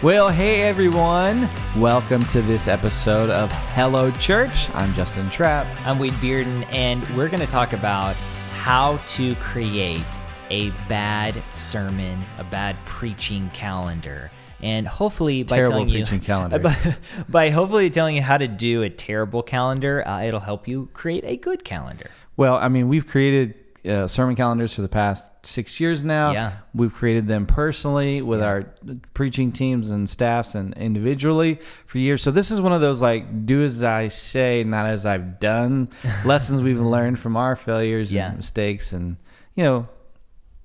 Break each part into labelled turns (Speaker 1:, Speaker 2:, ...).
Speaker 1: Well, hey everyone. Welcome to this episode of Hello Church. I'm Justin Trapp.
Speaker 2: I'm Wade Bearden, and we're going to talk about how to create a bad sermon, a bad preaching calendar. And hopefully by
Speaker 1: Terrible
Speaker 2: telling you
Speaker 1: preaching calendar.
Speaker 2: by hopefully telling you how to do a terrible calendar, it'll help you create a good calendar.
Speaker 1: Well, I mean, we've created sermon calendars for the past 6 years now.
Speaker 2: Yeah.
Speaker 1: We've created them personally with our preaching teams and staffs and individually for years. So this is one of those like do as I say, not as I've done lessons we've learned from our failures and mistakes and,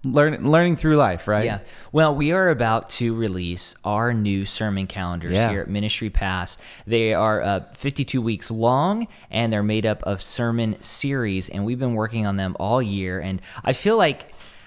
Speaker 1: learning through life, right?
Speaker 2: Yeah. Well, we are about to release our new sermon calendars here at Ministry Pass. They are 52 weeks long, and they're made up of sermon series, and we've been working on them all year. And I feel like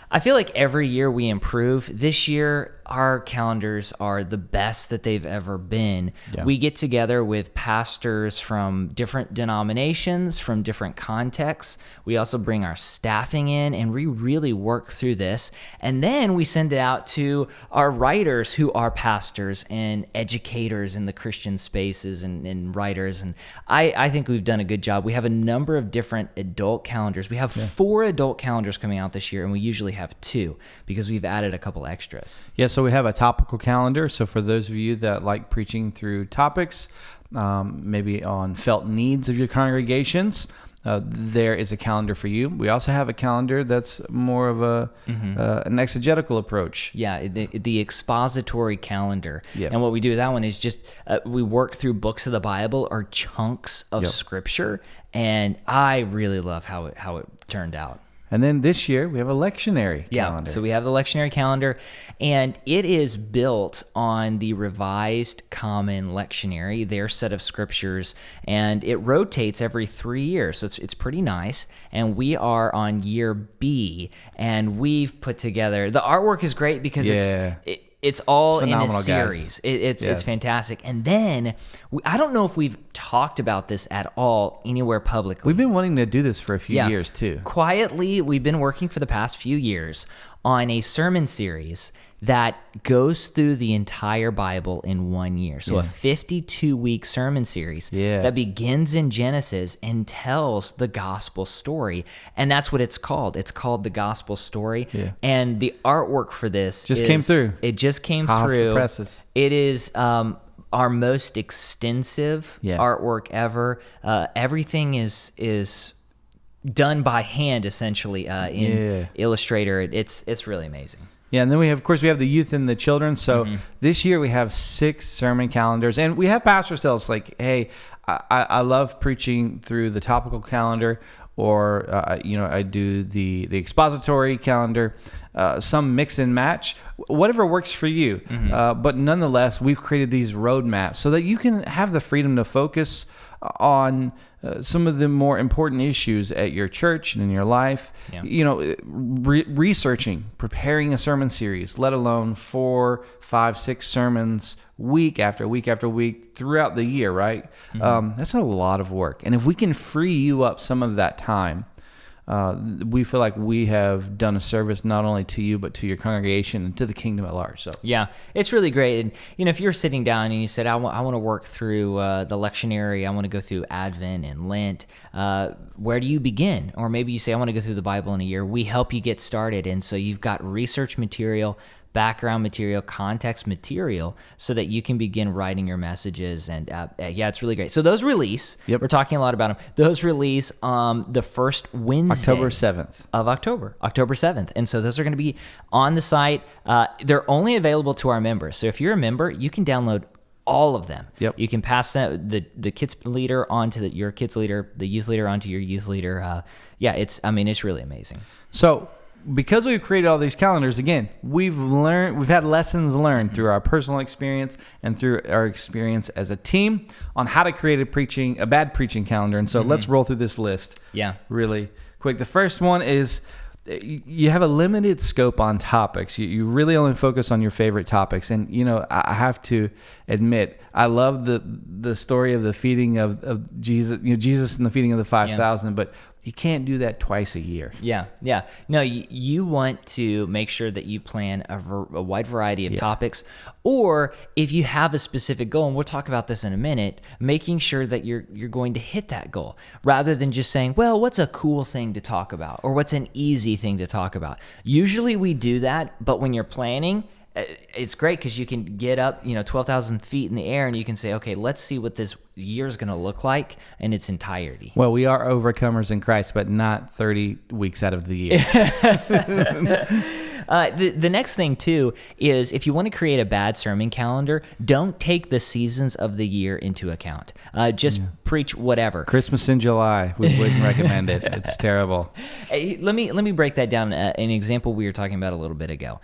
Speaker 2: every year we improve. This year, our calendars are the best that they've ever been. Yeah. We get together with pastors from different denominations, from different contexts. We also bring our staffing in, and we really work through this. And then we send it out to our writers who are pastors and educators in the Christian spaces and writers. And I think we've done a good job. We have a number of different adult calendars. We have 4 adult calendars coming out this year, and we usually have 2 because we've added a couple extras.
Speaker 1: Yeah, so we have a topical calendar. So for those of you that like preaching through topics, maybe on felt needs of your congregations, there is a calendar for you. We also have a calendar that's more of an exegetical approach.
Speaker 2: Yeah, the expository calendar.
Speaker 1: Yep.
Speaker 2: And what we do with that one is just we work through books of the Bible or chunks of Scripture, and I really love how it turned out.
Speaker 1: And then this year, we have a lectionary calendar.
Speaker 2: So we have the lectionary calendar, and it is built on the Revised Common Lectionary, their set of scriptures, and it rotates every 3 years, so it's pretty nice. And we are on year B, and we've put together, the artwork is great because it's all in a series. It's fantastic. And then, I don't know if we've talked about this at all anywhere publicly.
Speaker 1: We've been wanting to do this for a few years, too.
Speaker 2: Quietly, we've been working for the past few years on a sermon series that goes through the entire Bible in 1 year. So a 52-week sermon series that begins in Genesis and tells the gospel story. And that's what it's called. It's called the gospel story. Yeah. And the artwork for this
Speaker 1: came through.
Speaker 2: It just came through.
Speaker 1: Presses.
Speaker 2: It is our most extensive artwork ever. Everything is done by hand, essentially, in Illustrator. It's really amazing.
Speaker 1: Yeah, and then we have the youth and the children. So this year we have 6 sermon calendars, and we have pastors tell us like, "Hey, I love preaching through the topical calendar, or I do the expository calendar. Some mix and match, whatever works for you. But nonetheless, we've created these roadmaps so that you can have the freedom to focus on some of the more important issues at your church and in your life. Researching, preparing a sermon series, let alone 4, 5, 6 sermons week after week after week throughout the year, right? That's a lot of work. And if we can free you up some of that time, we feel like we have done a service not only to you, but to your congregation and to the kingdom at large. So
Speaker 2: yeah, it's really great. And if you're sitting down and you said, I want to work through the lectionary, I want to go through Advent and Lent, where do you begin? Or maybe you say, I want to go through the Bible in a year. We help you get started. And so you've got research material, background material, context material, so that you can begin writing your messages. And it's really great. So those release, we're talking a lot about them. Those release the first Wednesday.
Speaker 1: October 7th.
Speaker 2: Of October 7th. And so those are going to be on the site. They're only available to our members. So if you're a member, you can download all of them.
Speaker 1: Yep.
Speaker 2: You can pass the kids leader on to your kids leader, the youth leader onto your youth leader. It's really amazing.
Speaker 1: So because we've created all these calendars, again, we've had lessons learned through our personal experience and through our experience as a team on how to create a bad preaching calendar. And so let's roll through this list really quick. The first one is you have a limited scope on topics. You really only focus on your favorite topics. And, I have to admit, I love the story of the feeding of Jesus, Jesus and the feeding of the 5,000. But, you can't do that twice a year.
Speaker 2: Yeah. No, you want to make sure that you plan a wide variety of topics, or if you have a specific goal, and we'll talk about this in a minute, making sure that you're going to hit that goal, rather than just saying, well, what's a cool thing to talk about, or what's an easy thing to talk about. Usually we do that, but when you're planning, it's great because you can get up, 12,000 feet in the air, and you can say, okay, let's see what this year is going to look like in its entirety.
Speaker 1: Well, we are overcomers in Christ, but not 30 weeks out of the year.
Speaker 2: The next thing, too, is if you want to create a bad sermon calendar, don't take the seasons of the year into account. Just preach whatever.
Speaker 1: Christmas in July, we wouldn't recommend it. It's terrible.
Speaker 2: Let me break that down. An example we were talking about a little bit ago.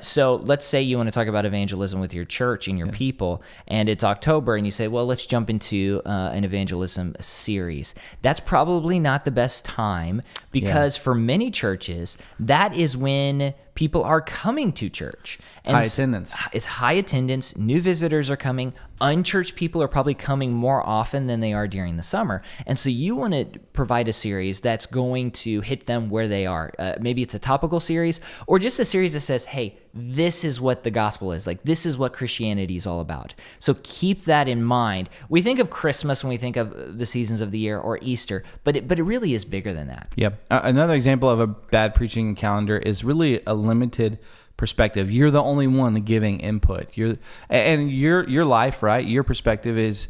Speaker 2: So let's say you want to talk about evangelism with your church and your people, and it's October, and you say, well, let's jump into an evangelism series. That's probably not the best time, because for many churches, that is when people are coming to church. And
Speaker 1: high attendance.
Speaker 2: It's high attendance. New visitors are coming. Unchurched people are probably coming more often than they are during the summer. And so you want to provide a series that's going to hit them where they are. Maybe it's a topical series, or just a series that says, hey, this is what the gospel is. Like, this is what Christianity is all about. So keep that in mind. We think of Christmas when we think of the seasons of the year, or Easter, but it really is bigger than that.
Speaker 1: Yep. Another example of a bad preaching calendar is really a limited perspective. You're the only one giving input. Your life, right? Your perspective is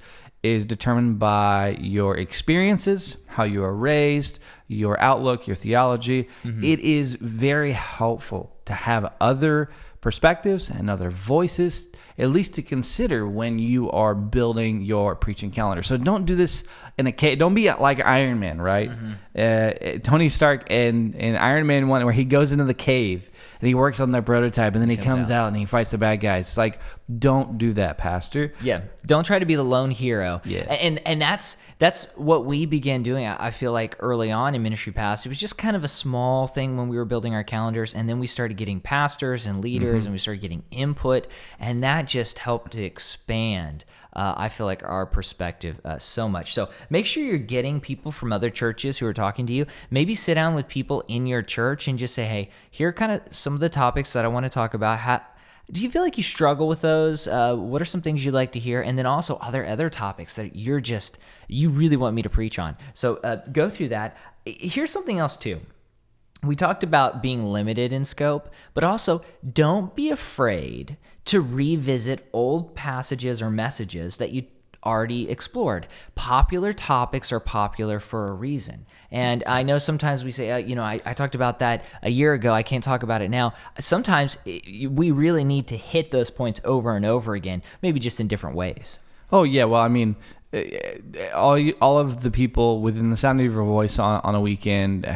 Speaker 1: determined by your experiences, how you are raised, your outlook, your theology. It is very helpful to have other perspectives and other voices, at least to consider when you are building your preaching calendar. So don't do this in a cave. Don't be like Iron Man, right? Tony Stark in Iron Man 1, where he goes into the cave and he works on their prototype, and then he comes out and he fights the bad guys. It's like, don't do that, Pastor.
Speaker 2: Yeah, don't try to be the lone hero.
Speaker 1: Yeah,
Speaker 2: and that's what we began doing. I feel like early on in Ministry Past, it was just kind of a small thing when we were building our calendars, and then we started getting pastors and leaders, and we started getting input, and that just helped to expand. I feel like our perspective so much. So make sure you're getting people from other churches who are talking to you. Maybe sit down with people in your church and just say, hey, here are kind of some of the topics that I want to talk about. Do you feel like you struggle with those? What are some things you'd like to hear? And then also, are there other topics that you really want me to preach on? So go through that. Here's something else too. We talked about being limited in scope, but also don't be afraid to revisit old passages or messages that you already explored. Popular topics are popular for a reason. And I know sometimes we say, I talked about that a year ago, I can't talk about it now. Sometimes we really need to hit those points over and over again, maybe just in different ways.
Speaker 1: Oh, yeah. Well, I mean, all of the people within the sound of your voice on a weekend,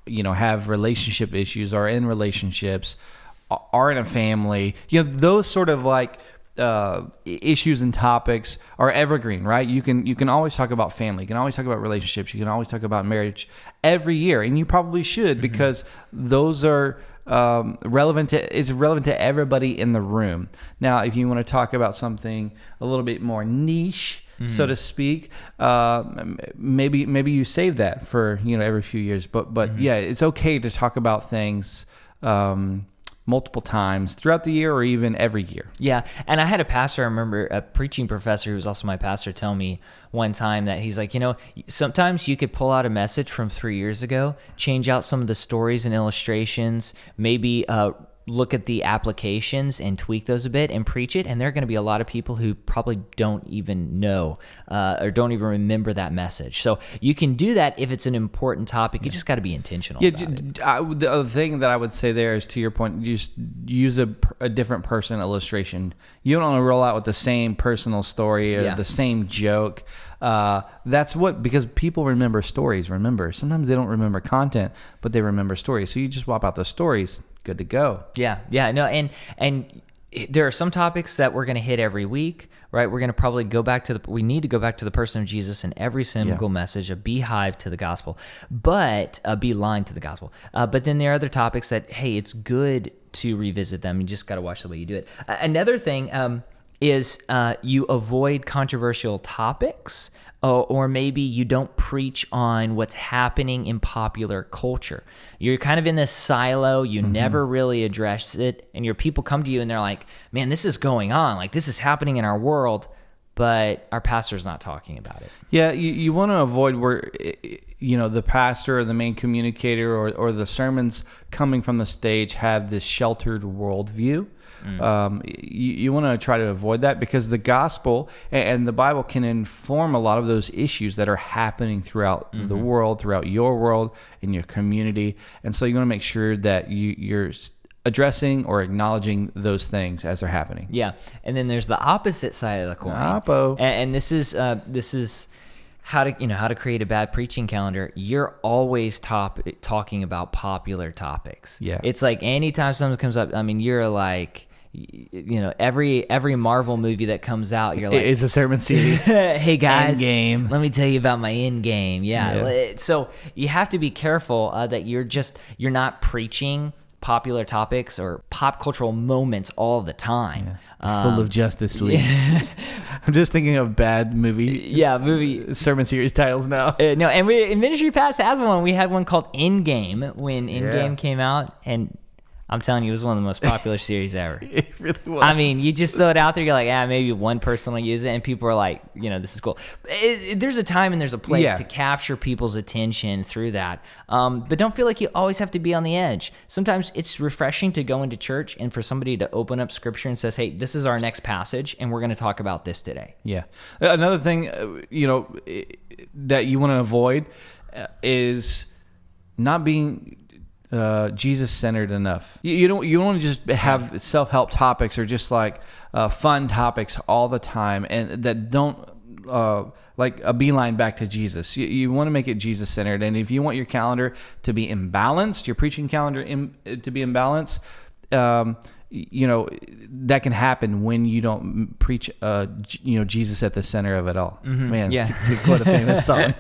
Speaker 1: have relationship issues, are in relationships, are in a family. Those sort of like issues and topics are evergreen, right? You can always talk about family. You can always talk about relationships. You can always talk about marriage every year, and you probably should, because those are relevant to everybody in the room. Now, if you want to talk about something a little bit more niche, so to speak, maybe you save that for every few years. But yeah, it's okay to talk about things multiple times throughout the year, or even every year.
Speaker 2: Yeah, and I had a pastor, I remember a preaching professor who was also my pastor, tell me one time that he's like, sometimes you could pull out a message from 3 years ago, change out some of the stories and illustrations, maybe look at the applications and tweak those a bit and preach it, and there are going to be a lot of people who probably don't even know or don't even remember that message. So you can do that if it's an important topic. You just got to be intentional about it.
Speaker 1: The other thing that I would say there is, to your point, just use a different person illustration. You don't want to roll out with the same personal story or the same joke. Because people remember stories. Remember, sometimes they don't remember content, but they remember stories. So you just swap out the stories. Good to go.
Speaker 2: Yeah. No, and there are some topics that we're going to hit every week, right? We're going to probably we need to go back to the person of Jesus in every single message, a beehive to the gospel, but a beeline to the gospel. But then there are other topics that, hey, it's good to revisit them. You just got to watch the way you do it. Another thing, is you avoid controversial topics, or maybe you don't preach on what's happening in popular culture. You're kind of in this silo. You never really address it, and your people come to you and they're like, man, this is going on. Like, this is happening in our world, but our pastor's not talking about it.
Speaker 1: Yeah, you want to avoid where, the pastor or the main communicator or the sermons coming from the stage have this sheltered worldview. You want to try to avoid that, because the gospel and the Bible can inform a lot of those issues that are happening throughout the world, throughout your world, in your community. And so you want to make sure that you're addressing or acknowledging those things as they're happening.
Speaker 2: Yeah, and then there's the opposite side of the coin.
Speaker 1: Oppo.
Speaker 2: And this is how to create a bad preaching calendar. You're always talking about popular topics.
Speaker 1: Yeah,
Speaker 2: it's like anytime something comes up, I mean, you're like, every Marvel movie that comes out, you're like,
Speaker 1: it's a sermon series.
Speaker 2: Hey guys,
Speaker 1: Endgame.
Speaker 2: Let me tell you about my Endgame. Yeah. So you have to be careful that you're not preaching popular topics or pop cultural moments all the time.
Speaker 1: Full of Justice League. I'm just thinking of bad movie sermon series titles now.
Speaker 2: No, and Ministry Pass has one. We had one called Endgame when Endgame came out, and I'm telling you, it was one of the most popular series ever.
Speaker 1: It really was.
Speaker 2: I mean, you just throw it out there. You're like, maybe one person will use it, and people are like, this is cool. There's a time and there's a place to capture people's attention through that. But don't feel like you always have to be on the edge. Sometimes it's refreshing to go into church and for somebody to open up Scripture and says, hey, this is our next passage, and we're going to talk about this today.
Speaker 1: Yeah. Another thing, that you want to avoid is not being Jesus-centered enough. You don't want to just have self-help topics or just like fun topics all the time, and that don't like a beeline back to Jesus. You want to make it Jesus-centered, and if you want your calendar to be imbalanced, your preaching calendar to be imbalanced, that can happen when you don't preach Jesus at the center of it all. Man, to quote a famous song.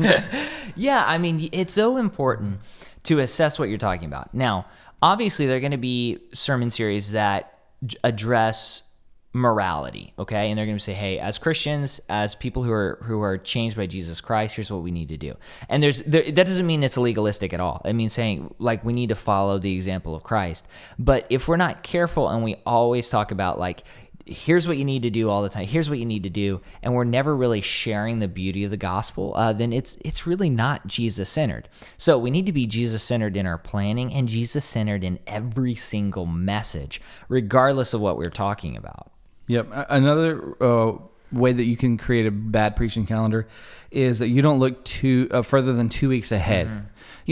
Speaker 2: Yeah, I mean, it's so important to assess what you're talking about. Now, obviously, there are going to be sermon series that address morality, okay? And they're going to say, hey, as Christians, as people who are changed by Jesus Christ, here's what we need to do. And that doesn't mean it's legalistic at all. It means saying, like, we need to follow the example of Christ. But if we're not careful and we always talk about, like, here's what you need to do all the time, here's what you need to do, and we're never really sharing the beauty of the gospel, then it's really not Jesus-centered. So we need to be Jesus-centered in our planning and Jesus-centered in every single message, regardless of what we're talking about.
Speaker 1: Yep. Another way that you can create a bad preaching calendar is that you don't look further than 2 weeks ahead.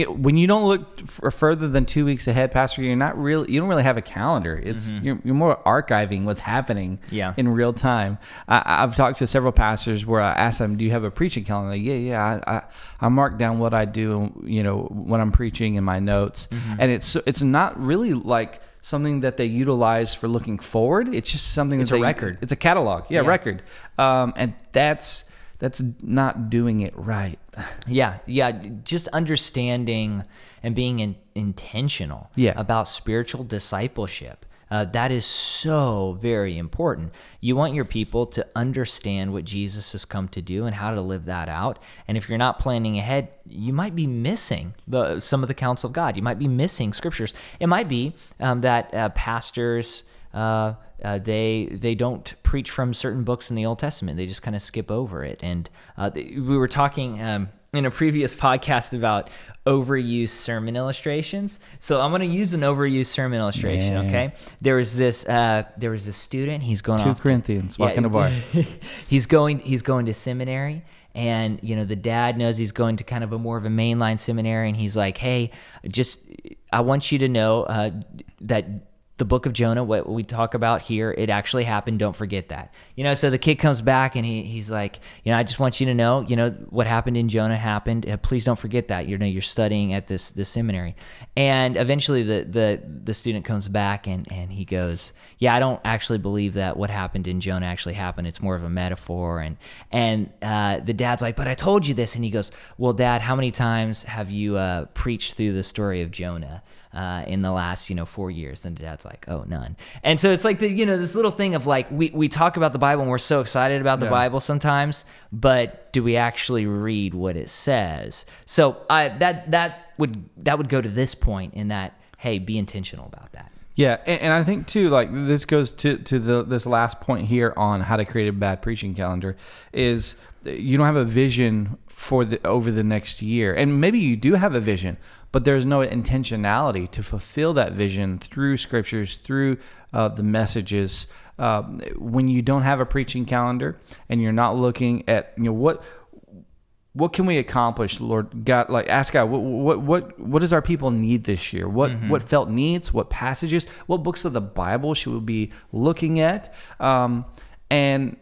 Speaker 1: When you don't look further than 2 weeks ahead, Pastor, you don't really have a calendar. It's you're more archiving what's happening in real time. I've talked to several pastors where I asked them, "Do you have a preaching calendar?" Like, I mark down what I do, when I'm preaching in my notes, and it's not really like something that they utilize for looking forward. It's just something
Speaker 2: it's a record.
Speaker 1: It's a catalog, record, and that's not doing it right.
Speaker 2: Yeah, just understanding and being intentional about spiritual discipleship. That is so very important. You want your people to understand what Jesus has come to do and how to live that out. And if you're not planning ahead, you might be missing some of the counsel of God. You might be missing scriptures. It might be that pastors they don't preach from certain books in the Old Testament. They just kind of skip over it. And we were talking in a previous podcast about overused sermon illustrations. So I'm going to use an overused sermon illustration. Okay, there was this student. He's going
Speaker 1: 2 Corinthians, walking a bar.
Speaker 2: He's going to seminary. And, the dad knows he's going to kind of more of a mainline seminary. And he's like, hey, I want you to know that the book of Jonah, what we talk about here, it actually happened. Don't forget that. So the kid comes back and he's like, I just want you to know, what happened in Jonah happened. Please don't forget that. You're studying at this seminary. And eventually the student comes back and he goes, I don't actually believe that what happened in Jonah actually happened. It's more of a metaphor. And the dad's like, but I told you this. And he goes, well, Dad, how many times have you preached through the story of Jonah? in the last 4 years? And the dad's like, oh, none. And so it's like this little thing of like we talk about the Bible and we're so excited about the Bible sometimes, but do we actually read what it says? So that would go to this point in that, hey, be intentional about that.
Speaker 1: Yeah, and I think too, like this goes to this last point here on how to create a bad preaching calendar is you don't have a vision for over the next year, and maybe you do have a vision, but there's no intentionality to fulfill that vision through scriptures, through the messages. When you don't have a preaching calendar and you're not looking at what can we accomplish, Lord God? Like, ask God, what does our people need this year? What felt needs? What passages? What books of the Bible should we be looking at? And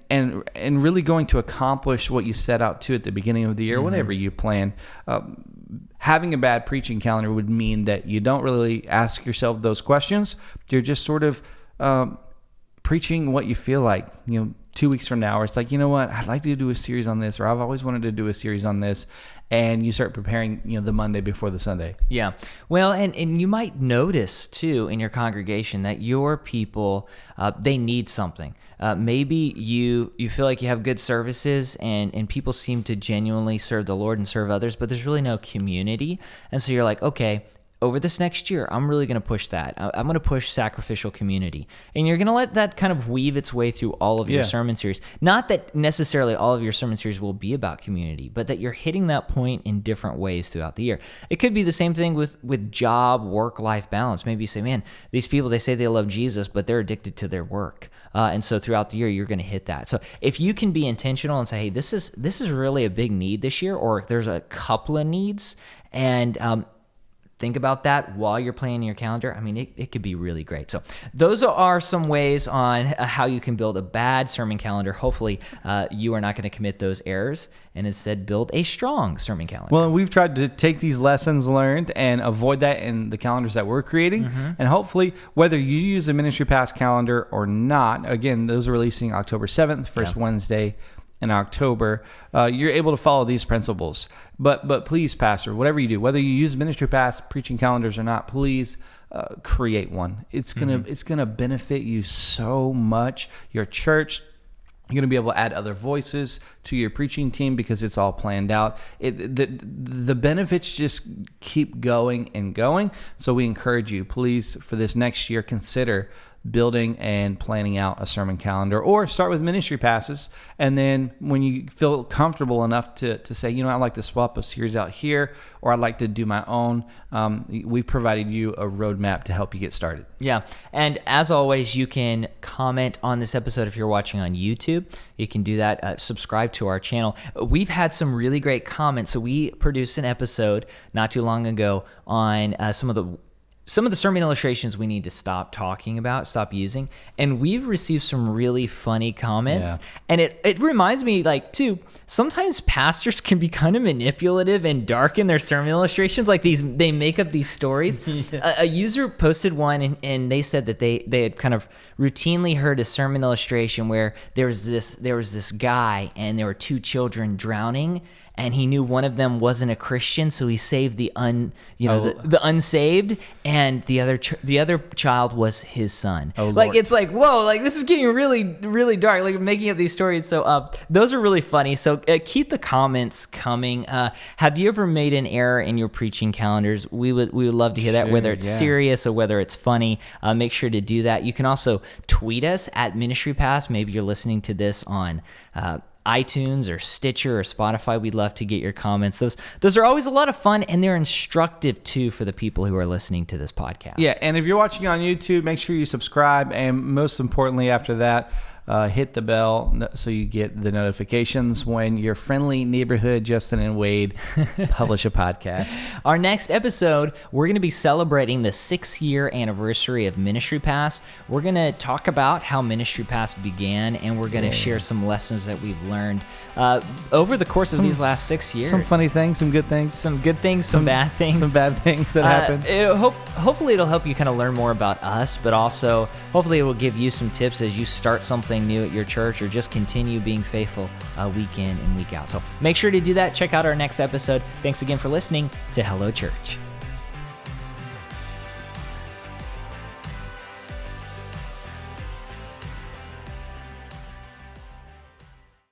Speaker 1: really going to accomplish what you set out to at the beginning of the year, whenever you plan. Having a bad preaching calendar would mean that you don't really ask yourself those questions. You're just sort of preaching what you feel like, 2 weeks from now, or it's like, you know what, I'd like to do a series on this, or I've always wanted to do a series on this, and you start preparing, the Monday before the Sunday.
Speaker 2: Yeah. Well, and you might notice too in your congregation that your people, they need something. Maybe you feel like you have good services and people seem to genuinely serve the Lord and serve others, but there's really no community. And so you're like, okay, over this next year, I'm really going to push that. I'm going to push sacrificial community. And you're going to let that kind of weave its way through all of your sermon series. Not that necessarily all of your sermon series will be about community, but that you're hitting that point in different ways throughout the year. It could be the same thing with job, work-life balance. Maybe you say, man, these people, they say they love Jesus, but they're addicted to their work. And so throughout the year, you're going to hit that. So if you can be intentional and say, hey, this is really a big need this year, or if there's a couple of needs, and think about that while you're planning your calendar. I mean, it could be really great. So those are some ways on how you can build a bad sermon calendar. Hopefully, you are not going to commit those errors and instead build a strong sermon calendar.
Speaker 1: Well, we've tried to take these lessons learned and avoid that in the calendars that we're creating. And hopefully, whether you use a Ministry Pass calendar or not, again, those are releasing October 7th, first Wednesday in October, you're able to follow these principles. But please, Pastor, whatever you do, whether you use Ministry Pass preaching calendars or not, please create one. It's gonna benefit you so much. Your church, you're going to be able to add other voices to your preaching team because it's all planned out. The benefits just keep going and going. So we encourage you, please, for this next year, consider building and planning out a sermon calendar, or start with ministry passes. And then when you feel comfortable enough to say, I'd like to swap a series out here, or I'd like to do my own, we've provided you a roadmap to help you get started.
Speaker 2: Yeah. And as always, you can comment on this episode if you're watching on YouTube. You can do that. Subscribe to our channel. We've had some really great comments. So we produced an episode not too long ago on some of the sermon illustrations we need to stop using. And we've received some really funny comments. Yeah. And it reminds me, too, sometimes pastors can be kind of manipulative and dark in their sermon illustrations. They make up these stories. A user posted one and they said that they had kind of routinely heard a sermon illustration where there was this guy and there were two children drowning, and he knew one of them wasn't a Christian, so he saved the unsaved, and the other child was his son. Oh, Lord. It's like, whoa, this is getting really, really dark. Making up these stories. So those are really funny. So keep the comments coming. Have you ever made an error in your preaching calendars? We would love to hear that, whether it's serious or whether it's funny. Make sure to do that. You can also tweet us at Ministry Pass. Maybe you're listening to this on iTunes or Stitcher or Spotify. We'd love to get your comments. Those are always a lot of fun, and they're instructive too for the people who are listening to this podcast.
Speaker 1: Yeah, and if you're watching on YouTube, make sure you subscribe, and most importantly after that, hit the bell so you get the notifications when your friendly neighborhood Justin and Wade publish a podcast.
Speaker 2: Our next episode, we're going to be celebrating the 6-year anniversary of Ministry Pass. We're going to talk about how Ministry Pass began, and we're going to share some lessons that we've learned over the course of these last 6 years.
Speaker 1: Some funny things, some good things.
Speaker 2: Some good things, some bad things.
Speaker 1: Some bad things that happen.
Speaker 2: Hopefully it'll help you kind of learn more about us, but also hopefully it will give you some tips as you start something new at your church, or just continue being faithful week in and week out. So make sure to do that. Check out our next episode. Thanks again for listening to Hello Church.